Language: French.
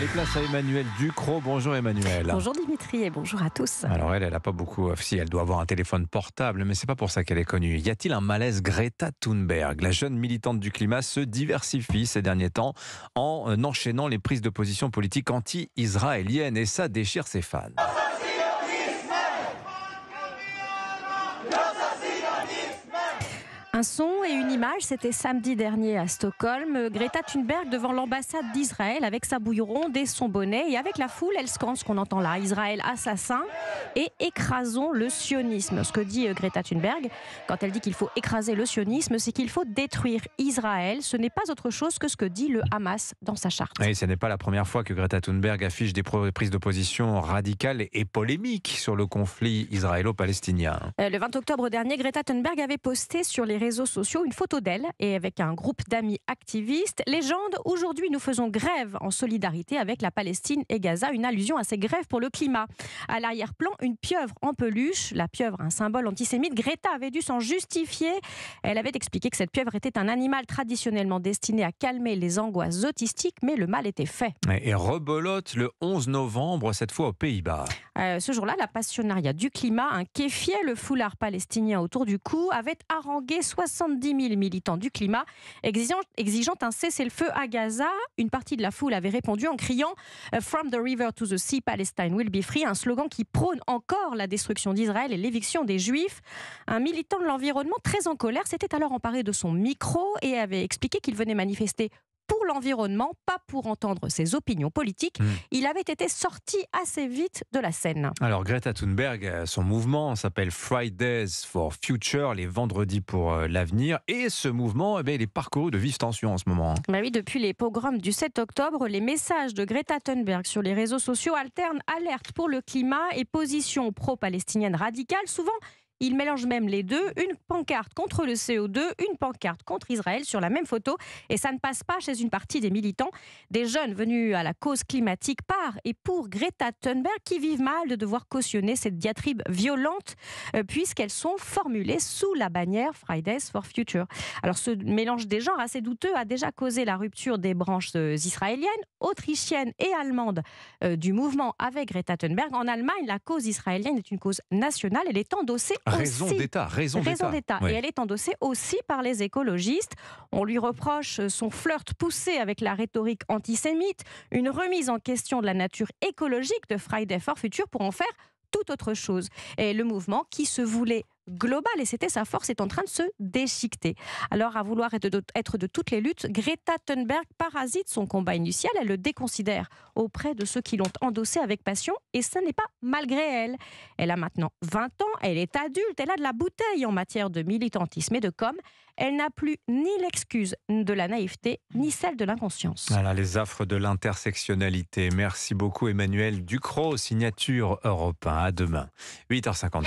Allez, place à Emmanuel Ducrot. Bonjour Emmanuel. Bonjour Dimitri et bonjour à tous. Alors elle n'a pas beaucoup... Si, elle doit avoir un téléphone portable, mais c'est pas pour ça qu'elle est connue. Y a-t-il un malaise Greta Thunberg? La jeune militante du climat se diversifie ces derniers temps en enchaînant les prises de position politiques anti-israéliennes et ça déchire ses fans. Un son et une image, c'était samedi dernier à Stockholm. Greta Thunberg devant l'ambassade d'Israël avec sa bouille ronde et son bonnet. Et avec la foule, elle scande ce qu'on entend là. Israël assassin et écrasons le sionisme. Ce que dit Greta Thunberg, quand elle dit qu'il faut écraser le sionisme, c'est qu'il faut détruire Israël. Ce n'est pas autre chose que ce que dit le Hamas dans sa charte. Et ce n'est pas la première fois que Greta Thunberg affiche des prises de position radicales et polémiques sur le conflit israélo-palestinien. Le 20 octobre dernier, Greta Thunberg avait posté sur les réseaux sociaux une photo d'elle et avec un groupe d'amis activistes. Légende, aujourd'hui nous faisons grève en solidarité avec la Palestine et Gaza, une allusion à ces grèves pour le climat. À l'arrière-plan, une pieuvre en peluche, la pieuvre, un symbole antisémite. Greta avait dû s'en justifier. Elle avait expliqué que cette pieuvre était un animal traditionnellement destiné à calmer les angoisses autistiques, mais le mal était fait. Et rebelote le 11 novembre, cette fois aux Pays-Bas. Ce jour-là, la Passionnariat du climat, un kéfier, le foulard palestinien autour du cou, avait harangué 70 000 militants du climat, exigeant un cessez-le-feu à Gaza. Une partie de la foule avait répondu en criant « From the river to the sea, Palestine will be free », un slogan qui prône encore la destruction d'Israël et l'éviction des Juifs. Un militant de l'environnement très en colère s'était alors emparé de son micro et avait expliqué qu'il venait manifester pour l'environnement, pas pour entendre ses opinions politiques. Il avait été sorti assez vite de la scène. Alors Greta Thunberg, son mouvement s'appelle Fridays for Future, les vendredis pour l'avenir. Et ce mouvement, il est parcouru de vives tensions en ce moment. Bah oui, depuis les pogroms du 7 octobre, les messages de Greta Thunberg sur les réseaux sociaux alternent alerte pour le climat et position pro-palestinienne radicale. Souvent, il mélange même les deux, une pancarte contre le CO2, une pancarte contre Israël sur la même photo. Et ça ne passe pas chez une partie des militants. Des jeunes venus à la cause climatique par et pour Greta Thunberg qui vivent mal de devoir cautionner cette diatribe violente puisqu'elles sont formulées sous la bannière Fridays for Future. Alors ce mélange des genres assez douteux a déjà causé la rupture des branches israéliennes, autrichiennes et allemandes du mouvement avec Greta Thunberg. En Allemagne, la cause israélienne est une cause nationale. Elle est endossée Raison d'État. Oui. Et elle est endossée aussi par les écologistes. On lui reproche son flirt poussé avec la rhétorique antisémite, une remise en question de la nature écologique de Fridays for Future pour en faire tout autre chose. Et le mouvement qui se voulait global, et c'était sa force, est en train de se déchiqueter. Alors, à vouloir être de toutes les luttes, Greta Thunberg parasite son combat initial, elle le déconsidère auprès de ceux qui l'ont endossé avec passion, et ce n'est pas malgré elle. Elle a maintenant 20 ans, elle est adulte, elle a de la bouteille en matière de militantisme et de com'. Elle n'a plus ni l'excuse de la naïveté, ni celle de l'inconscience. Voilà les affres de l'intersectionnalité. Merci beaucoup Emmanuel Ducrot, signature Europe 1. À demain, 8h50.